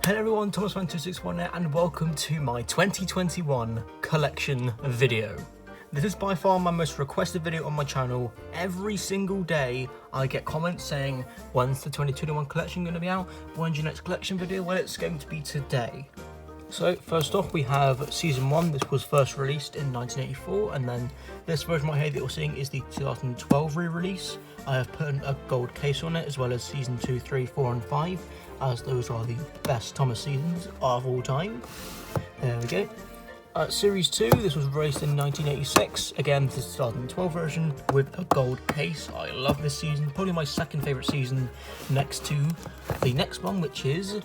Hello everyone, Thomas1261 here, and welcome to my 2021 collection video. This is by far my most requested video on my channel. Every single day I get comments saying, when's the 2021 collection going to be out? When's your next collection video? Well, it's going to be today. So first off we have Season 1, this was first released in 1984, and then this version right here that you're seeing is the 2012 re-release. I have put a gold case on it, as well as Season 2, 3, 4 and 5, as those are the best Thomas seasons of all time. There we go. Series 2, this was released in 1986, again this is the 2012 version with a gold case. I love this season, probably my second favourite season next to the next one, which is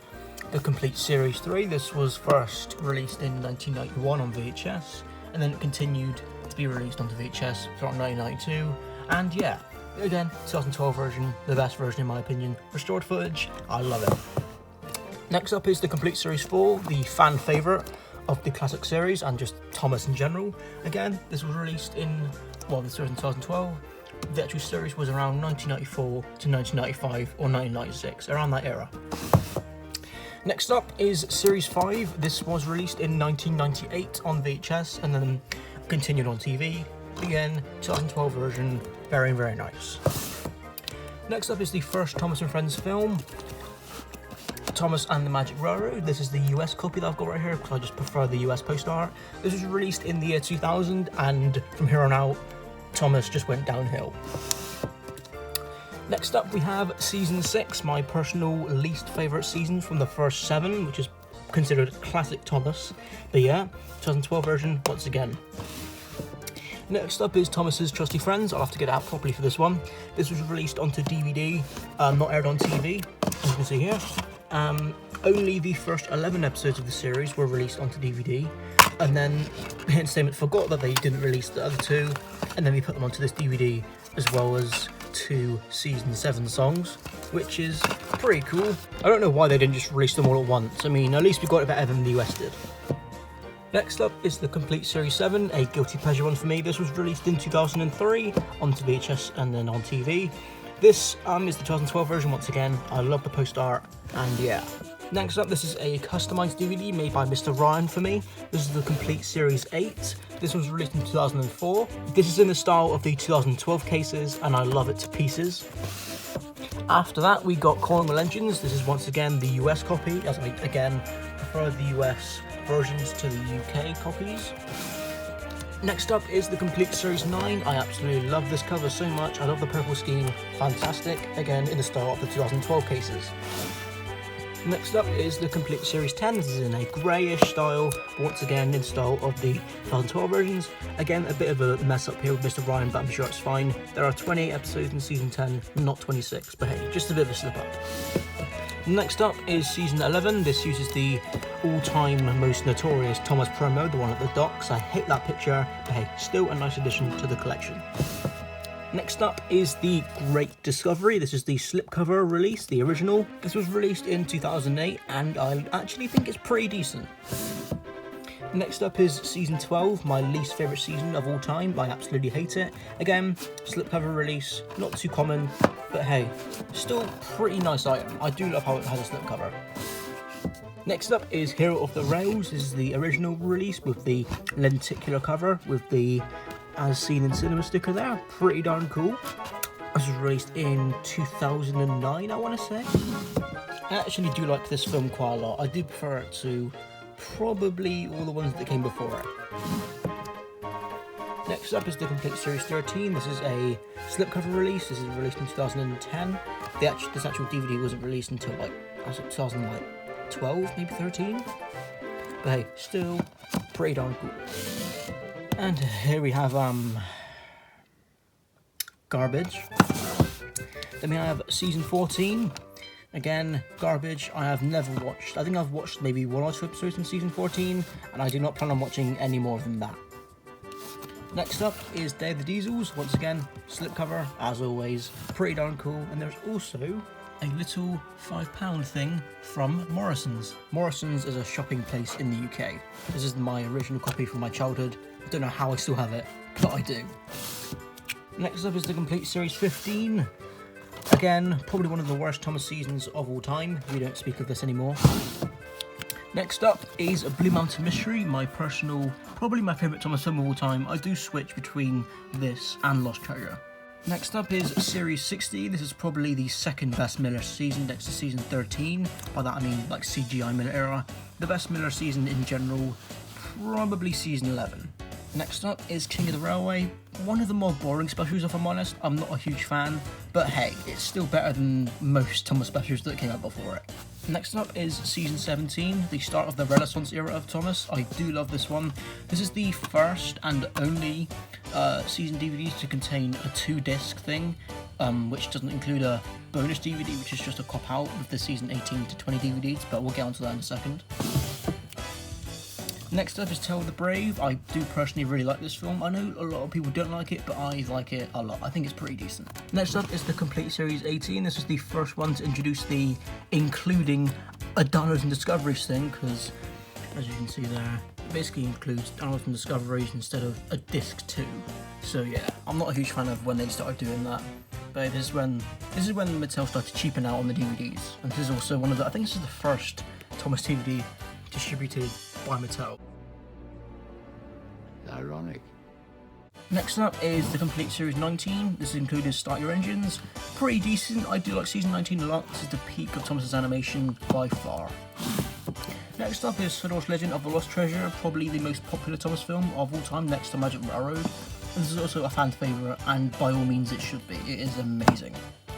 the complete Series 3. This was first released in 1991 on VHS, and then it continued to be released onto VHS throughout 1992, and yeah, again, 2012 version, the best version in my opinion. Restored footage, I love it. Next up is the complete Series 4, the fan favourite of the classic series and just Thomas in general. Again, this was released in, well, this was in 2012. The actual series was around 1994 to 1995 or 1996, around that era. Next up is Series 5. This was released in 1998 on VHS and then continued on TV. Again, 2012 version, very, very nice. Next up is the first Thomas and Friends film, Thomas and the Magic Railroad. This is the US copy that I've got right here because I just prefer the US poster art. This was released in the year 2000, and from here on out, Thomas just went downhill. Next up we have Season 6, my personal least favourite season from the first 7, which is considered classic Thomas. But yeah, 2012 version once again. Next up is Thomas's Trusty Friends. I'll have to get it out properly for this one. This was released onto DVD, not aired on TV, as you can see here. Only the first 11 episodes of the series were released onto DVD, and then Entertainment forgot that they didn't release the other 2, and then they put them onto this DVD, as well as 2 Season 7 songs, which is pretty cool. I don't know why they didn't just release them all at once. I mean, at least we got it better than the US did. Next up is the complete Series 7, a guilty pleasure one for me. This was released in 2003 onto VHS and then on TV. This is the 2012 version once again. I love the post art, and yeah. Next up, this is a customized DVD made by Mr. Ryan for me. This is the complete Series 8. This was released in 2004. This is in the style of the 2012 cases, and I love it to pieces. After that, we got Calling All Engines. This is once again the US copy, as I again prefer the US versions to the UK copies. Next up is the complete Series 9. I absolutely love this cover so much. I love the purple scheme, fantastic, again in the style of the 2012 cases. Next up is the complete Series 10. This is in a greyish style, once again in style of the 2012 versions. Again, a bit of a mess up here with Mr. Ryan, but I'm sure it's fine. There are 28 episodes in Season 10, not 26, but hey, just a bit of a slip up. Next up is Season 11. This uses the all-time most notorious Thomas promo, the one at the docks. I hate that picture, but hey, still a nice addition to the collection. Next up is the Great Discovery. This is the slipcover release, the original. This was released in 2008, and I actually think it's pretty decent. Next up is Season 12, my least favourite season of all time. I absolutely hate it. Again, slipcover release, not too common, but hey, still pretty nice item. I do love how it has a slipcover. Next up is Hero of the Rails. This is the original release with the lenticular cover with the As Seen in Cinema sticker there. Pretty darn cool. This was released in 2009, I want to say. I actually do like this film quite a lot. I do prefer it to probably all the ones that came before it. Next up is the complete Series 13. This is a slipcover release. This is released in 2010. This actual DVD wasn't released until like 2012, maybe 13. But hey, still pretty darn cool. And here we have garbage. Then we have Season 14. Again, garbage. I have never watched. I think I've watched maybe 1 or 2 episodes in Season 14, and I do not plan on watching any more than that. Next up is Day of the Diesels. Once again, slipcover, as always. Pretty darn cool. And there's also a little £5 thing from Morrison's. Morrison's is a shopping place in the UK. This is my original copy from my childhood. I don't know how I still have it, but I do. Next up is the complete Series 15. Again, probably one of the worst Thomas seasons of all time. We don't speak of this anymore. Next up is Blue Mountain Mystery, my personal, probably my favourite Thomas film of all time. I do switch between this and Lost Treasure. Next up is Series 60. This is probably the second best Miller season next to season 13. By that I mean like CGI Miller era. The best Miller season in general, probably season 11. Next up is King of the Railway. One of the more boring specials, if I'm honest. I'm not a huge fan, but hey, it's still better than most Thomas specials that came out before it. Next up is Season 17, the start of the Renaissance era of Thomas. I do love this one. This is the first and only season DVD to contain a 2-disc thing, which doesn't include a bonus DVD, which is just a cop-out with the Season 18 to 20 DVDs, but we'll get onto that in a second. Next up is Tale of the Brave. I do personally really like this film. I know a lot of people don't like it, but I like it a lot. I think it's pretty decent. Next up is the Complete Series 18. This is the first one to introduce the including a Downloads and Discoveries thing, because as you can see there, it basically includes Downloads and Discoveries instead of a disc 2. So yeah, I'm not a huge fan of when they started doing that. But this is when Mattel started cheaping out on the DVDs. And this is also one of the, I think this is the first Thomas DVD distributed by Mattel. Ironic. Next up is the Complete Series 19. This included Start Your Engines. Pretty decent. I do like Season 19 a lot. This is the peak of Thomas's animation by far. Next up is Fedor's Legend of the Lost Treasure, probably the most popular Thomas film of all time, next to Magic Railroad. And this is also a fan favourite, and by all means it should be. It is amazing.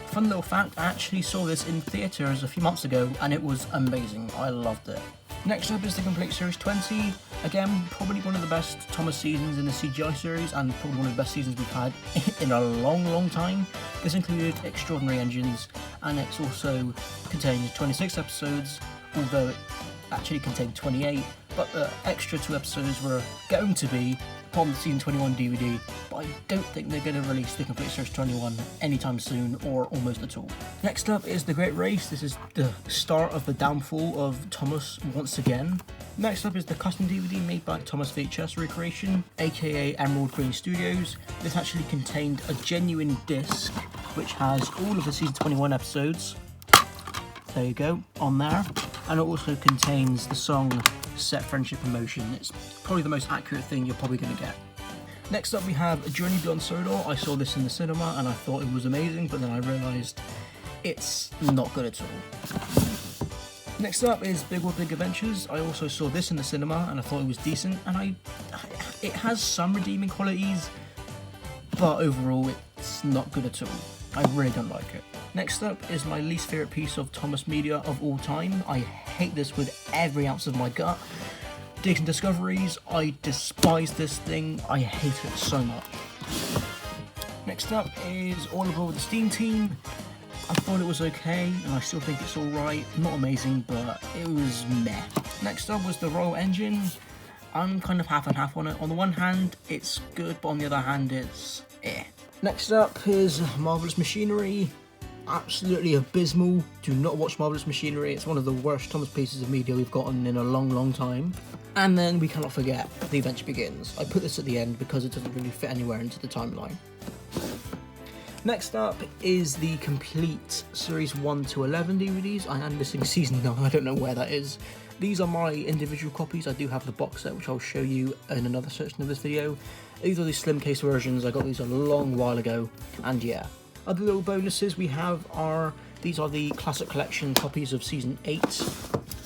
Fun little fact, I actually saw this in theatres a few months ago, and it was amazing. I loved it. Next up is the Complete Series 20. Again, probably one of the best Thomas seasons in the CGI series, and probably one of the best seasons we've had in a long time. This included Extraordinary Engines, and it also contains 26 episodes, although it actually contained 28, but the extra 2 episodes were going to be upon the Season 21 DVD, but I don't think they're going to release the Complete Series 21 anytime soon, or almost at all. Next up is The Great Race. This is the start of the downfall of Thomas once again. Next up is the custom DVD made by Thomas VHS Recreation, aka Emerald Green Studios. This actually contained a genuine disc, which has all of the Season 21 episodes. There you go, on there. And it also contains the song Set Friendship in Motion. It's probably the most accurate thing you're probably going to get. Next up we have Journey Beyond Sodor. I saw this in the cinema and I thought it was amazing, but then I realised it's not good at all. Next up is Big World Big Adventures. I also saw this in the cinema and I thought it was decent, and it has some redeeming qualities, but overall it's not good at all. I really don't like it. Next up is my least favourite piece of Thomas media of all time. I hate this with every ounce of my gut. Digs and Discoveries. I despise this thing. I hate it so much. Next up is All Aboard the Steam Team. I thought it was okay, and I still think it's alright. Not amazing, but it was meh. Next up was The Royal Engine. I'm kind of half and half on it. On the one hand, it's good, but on the other hand, it's eh. Next up is Marvelous Machinery. Absolutely abysmal. Do not watch Marvelous Machinery. It's one of the worst Thomas pieces of media we've gotten in a long time. And then we cannot forget The Adventure Begins. I put this at the end because it doesn't really fit anywhere into the timeline. Next up is the Complete Series 1 to 11 DVDs. I am missing Season 9, I don't know where that is. These are my individual copies. I do have the box set, which I'll show you in another section of this video. These are the slim case versions. I got these a long while ago, and yeah. Other little bonuses we have are, these are the Classic Collection copies of Season 8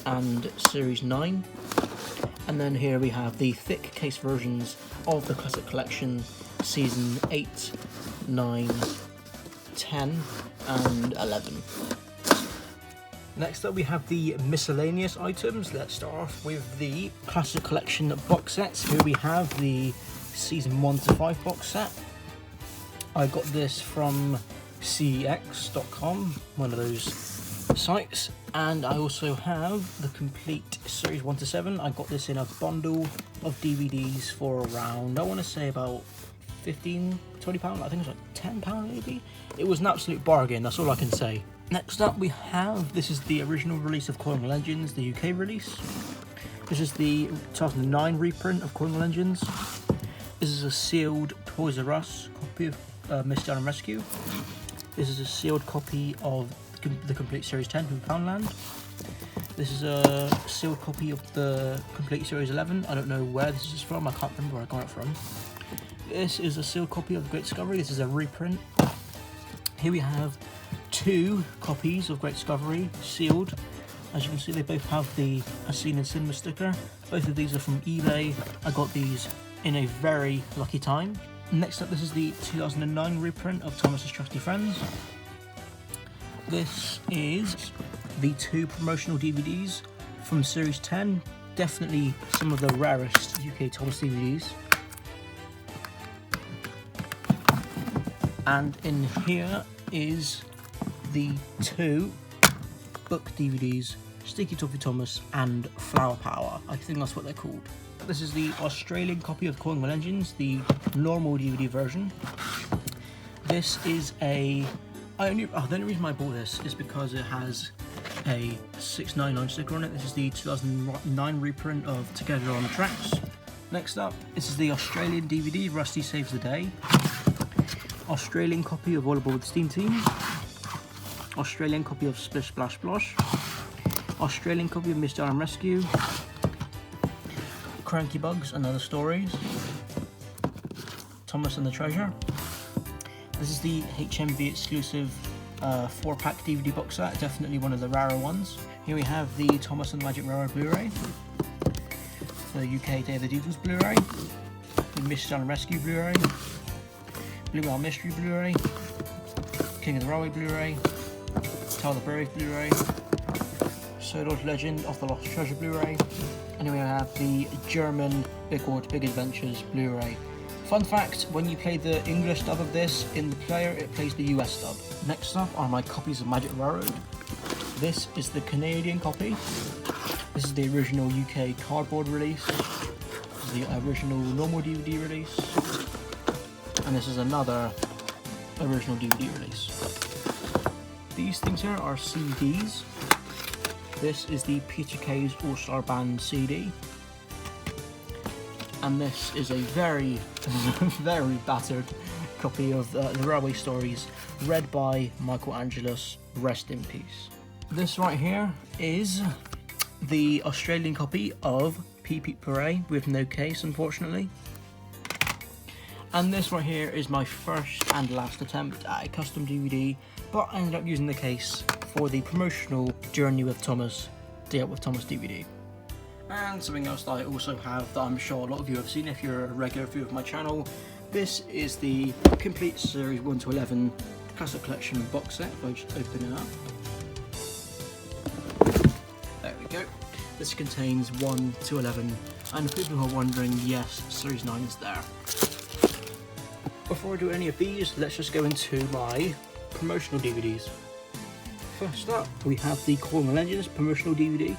and Series 9. And then here we have the thick case versions of the Classic Collection Season 8, 9, 10 and 11. Next up we have the miscellaneous items. Let's start off with the Classic Collection box sets. Here we have the Season 1 to 5 box set. I got this from cex.com, one of those sites, and I also have the Complete Series 1 to 7. I got this in a bundle of DVDs for around, I want to say about £15, £20, I think it was like £10 maybe. It was an absolute bargain, that's all I can say. Next up we have, this is the original release of Coiling Legends, the UK release. This is the 2009 reprint of Coiling Legends. This is a sealed Toys R Us copy of Miscellaneous and Rescue. This is a sealed copy of the Complete Series 10 from Poundland. This is a sealed copy of the complete Series 11. I don't know where this is from, I can't remember where I got it from. This is a sealed copy of Great Discovery. This is a reprint. Here we have 2 copies of Great Discovery, sealed. As you can see, they both have the As Seen in Cinema sticker. Both of these are from eBay. I got these in a very lucky time. Next up, this is the 2009 reprint of Thomas's Trusty Friends. This is the 2 promotional DVDs from Series 10. Definitely some of the rarest UK Thomas DVDs. And in here is the 2 book DVDs, Sticky Toffee Thomas and Flower Power. I think that's what they're called. This is the Australian copy of Cornwall Engines, the normal DVD version. This is the only reason I bought this is because it has a $6.99 sticker on it. This is the 2009 reprint of Together on the Tracks. Next up, this is the Australian DVD, Rusty Saves the Day. Australian copy of All Aboard the Steam Team. Australian copy of Splish Splash Splosh. Australian copy of Mr. Arm Rescue. Cranky Bugs and Other Stories. Thomas and the Treasure. This is the HMV exclusive 4-pack DVD box set, definitely one of the rarer ones. Here we have the Thomas and the Magic Railroad Blu-ray, the UK Day of the Devils Blu-ray, the Mr. Arm Rescue Blu-ray, Blue Whale Mystery Blu-ray, King of the Railway Blu-ray, Tell the Brave Blu-ray, Sodor's Legend of the Lost Treasure Blu-ray, and here we have the German Big Ward Big Adventures Blu-ray. Fun fact, when you play the English dub of this in the player, it plays the US dub. Next up are my copies of Magic Railroad. This is the Canadian copy. This is the original UK cardboard release. This is the original normal DVD release. And this is another original DVD release. These things here are CDs. This is the Peter Kay's All-Star Band CD. And this is a very, very battered copy of the Railway Stories, read by Michael Angelus, rest in peace. This right here is the Australian copy of Pee Pee Parade with no case, unfortunately. And this right here is my first and last attempt at a custom DVD, but I ended up using the case for the promotional Journey with Thomas, Day Out with Thomas DVD. And something else that I also have that I'm sure a lot of you have seen if you're a regular viewer of my channel. This is the complete series 1 to 11 Classic Collection box set, if I just open it up. There we go. This contains 1 to 11, and for people who are wondering, yes, series 9 is there. Before I do any of these, let's just go into my promotional DVDs. First up, we have the Cornwall Engines promotional DVD.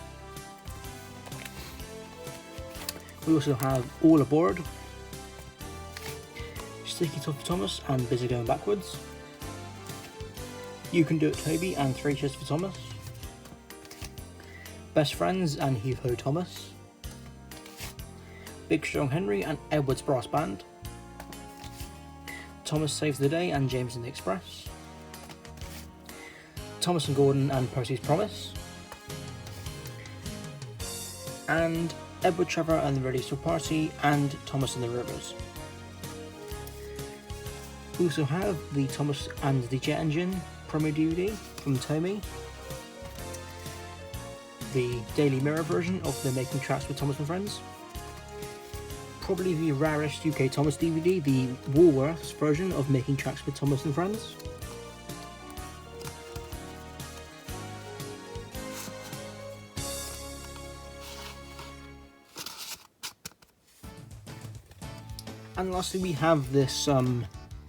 We also have All Aboard, Sticky Toffee Thomas and Busy Going Backwards, You Can Do It Toby and 3 Cheers for Thomas, Best Friends and Heave Ho Thomas, Big Strong Henry and Edward's Brass Band, Thomas Saves the Day and James and the Express, Thomas and Gordon and Percy's Promise, and Edward Trevor and the Ready Store Party and Thomas and the Rivers. We also have the Thomas and the Jet Engine promo DVD from Tomy, the Daily Mirror version of the Making Tracks with Thomas and Friends, probably the rarest UK Thomas DVD, the Woolworths version of Making Tracks with Thomas and Friends, and lastly we have this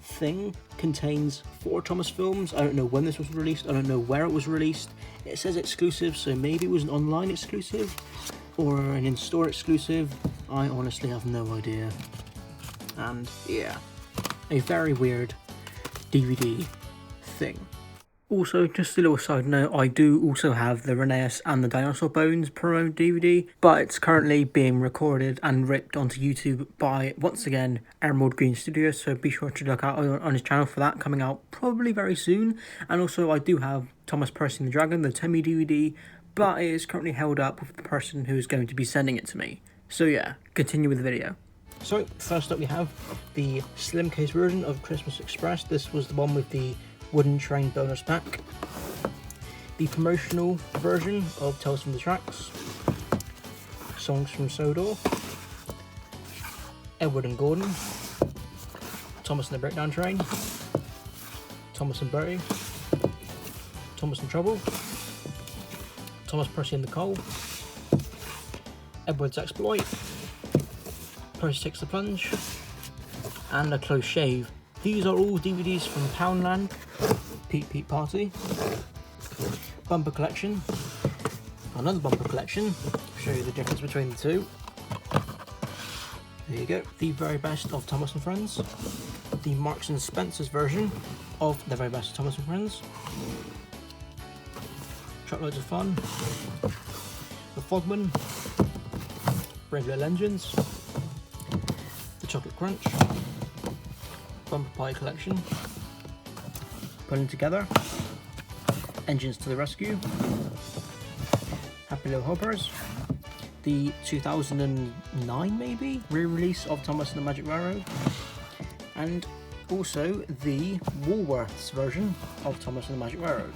thing, contains 4 Thomas films. I don't know when this was released, I don't know where it was released. It says exclusive, so maybe it was an online exclusive or an in-store exclusive. I honestly have no idea. And yeah, a very weird DVD thing. Also, just a little side note, I do also have the Rheneas and the Dinosaur Bones promo DVD, but it's currently being recorded and ripped onto YouTube by, once again, Emerald Green Studios, so be sure to look out on his channel for that, coming out probably very soon. And also, I do have Thomas Percy and the Dragon, the Tomy DVD, but it is currently held up with the person who is going to be sending it to me. So yeah, continue with the video. So first up we have the slim case version of Christmas Express. This was the one with the wooden train bonus pack. The promotional version of Tales from the Tracks, Songs from Sodor, Edward and Gordon, Thomas and the Breakdown Train, Thomas and Bertie, Thomas and Trouble, Thomas, Percy and the Coal, Edward's Exploit, Percy Takes the Plunge, and A Close Shave. These are all DVDs from Poundland, Pete Party, Bumper Collection, another Bumper Collection. I'll show you the difference between the two. There you go. The Very Best of Thomas and Friends, the Marks and Spencer's version of The Very Best of Thomas and Friends, Truckloads of Fun, The Fogman, Brave Little Engines, The Chocolate Crunch, Bumper Pie Collection, Pulling Together, Engines to the Rescue, Happy Little Hoppers, the 2009 maybe re-release of Thomas and the Magic Railroad, and also the Woolworths version of Thomas and the Magic Railroad.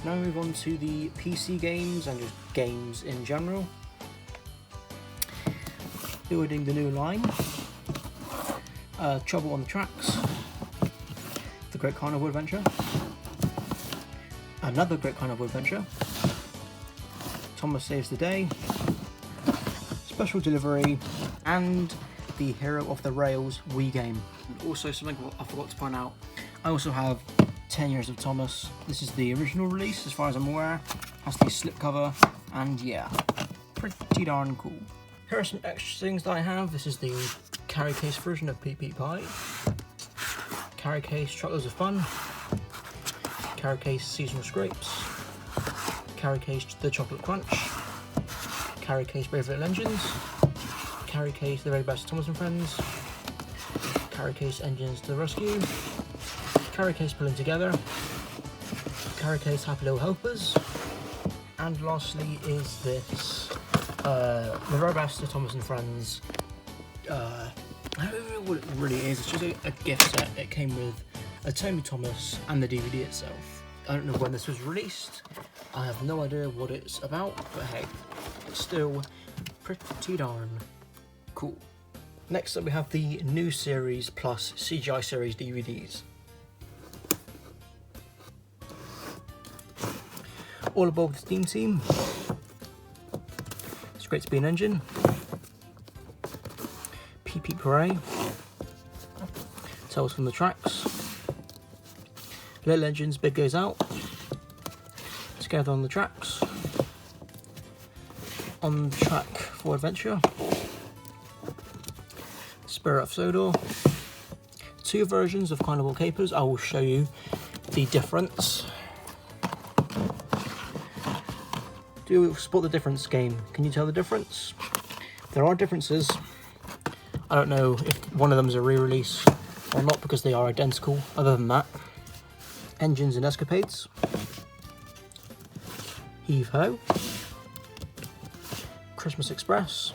Now move on to the PC games and just games in general. Building the new line, Trouble on the Tracks, The Great Carnival Adventure, Another Great Carnival Adventure, Thomas Saves the Day, Special Delivery, and the Hero of the Rails Wii game. And also something I forgot to point out, I also have 10 Years of Thomas. This is the original release as far as I'm aware, has the slipcover, and yeah, pretty darn cool. Here are some extra things that I have. This is the carry case version of Pete Pie, carry case Truckloads of Fun, carry case Seasonal Scrapes, carry case The Chocolate Crunch, carry case Brave Little Engines, carry case The Very Best of Thomas and Friends, carry case Engines to the Rescue, carry case Pulling Together, carry case Happy Little Helpers, and lastly is this The Very Best of Thomas and Friends. I don't know what it really is, it's just a gift set. It came with a Tony Thomas and the DVD itself. I don't know when this was released, I have no idea what it's about, but hey, it's still pretty darn cool. Next up we have the new series plus CGI series DVDs. All Aboard the Steam Team, It's Great to Be an Engine, Pete Parade, Tales from the Tracks, Little Engines Big Goes Out, Together on the Tracks, On the Track for Adventure, Spirit of Sodor, two versions of Carnival Capers. I will show you the difference. Do you spot the difference, game? Can you tell the difference? There are differences. I don't know if one of them is a re-release or not because they are identical. Other than that, Engines and Escapades, Heave Ho, Christmas Express,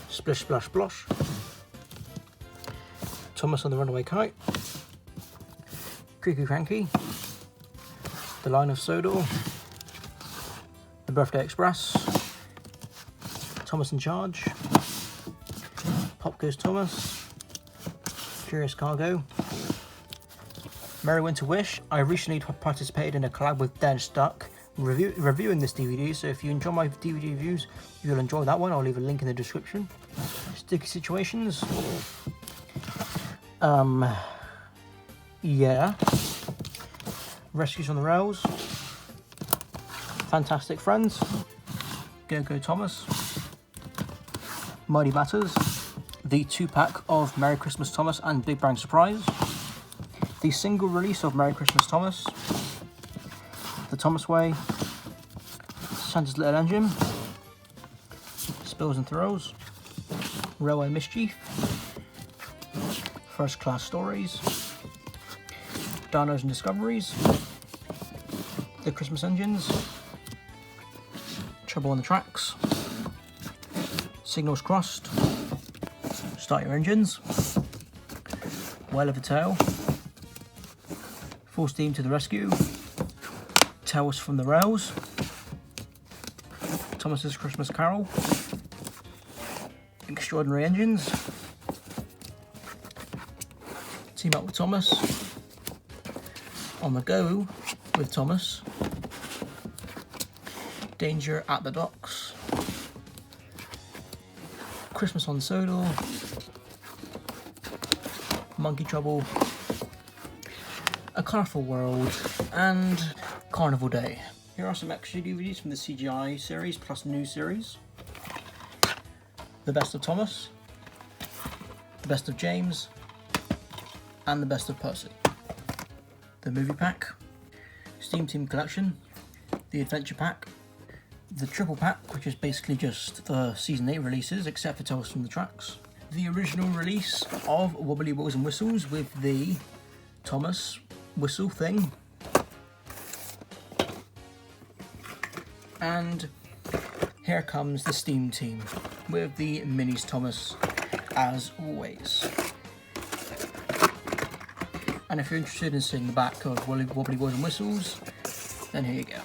Splish Splash Splosh, Thomas and the Runaway Kite, Creaky Cranky, The Line of Sodor, The Birthday Express, Thomas in Charge, Pop Goes Thomas, Curious Cargo, Merry Winter Wish. I recently participated in a collab with Dead Stuck reviewing this DVD, so if you enjoy my DVD reviews, you'll enjoy that one. I'll leave a link in the description. Sticky Situations. Yeah. Rescues on the Rails. Fantastic Friends. Go Thomas. Mighty Batters. The 2-pack of Merry Christmas Thomas and Big Bang Surprise. The single release of Merry Christmas Thomas. The Thomas Way. Santa's Little Engine. Spills and Throws. Railway Mischief. First Class Stories. Dinos and Discoveries. The Christmas Engines. Trouble on the tracks. Signals crossed. Start your engines. Well of the tail. Full steam to the rescue. Tales from the rails. Thomas's Christmas Carol. Extraordinary engines. Team up with Thomas. On the go with Thomas. Danger at the docks. Christmas on Sodor. Monkey Trouble. A Colourful World. And Carnival Day. Here are some extra DVDs from the CGI series plus new series. The Best of Thomas. The Best of James. And the Best of Percy. The Movie Pack. Steam Team Collection. The Adventure Pack. The Triple Pack, which is basically just the Season 8 releases, except for Tales from the Tracks. The original release of Wobbly Wheels and Whistles with the Thomas whistle thing. And here comes the Steam Team with the Minis Thomas, as always. And if you're interested in seeing the back of Wobbly Wheels and Whistles, then here you go.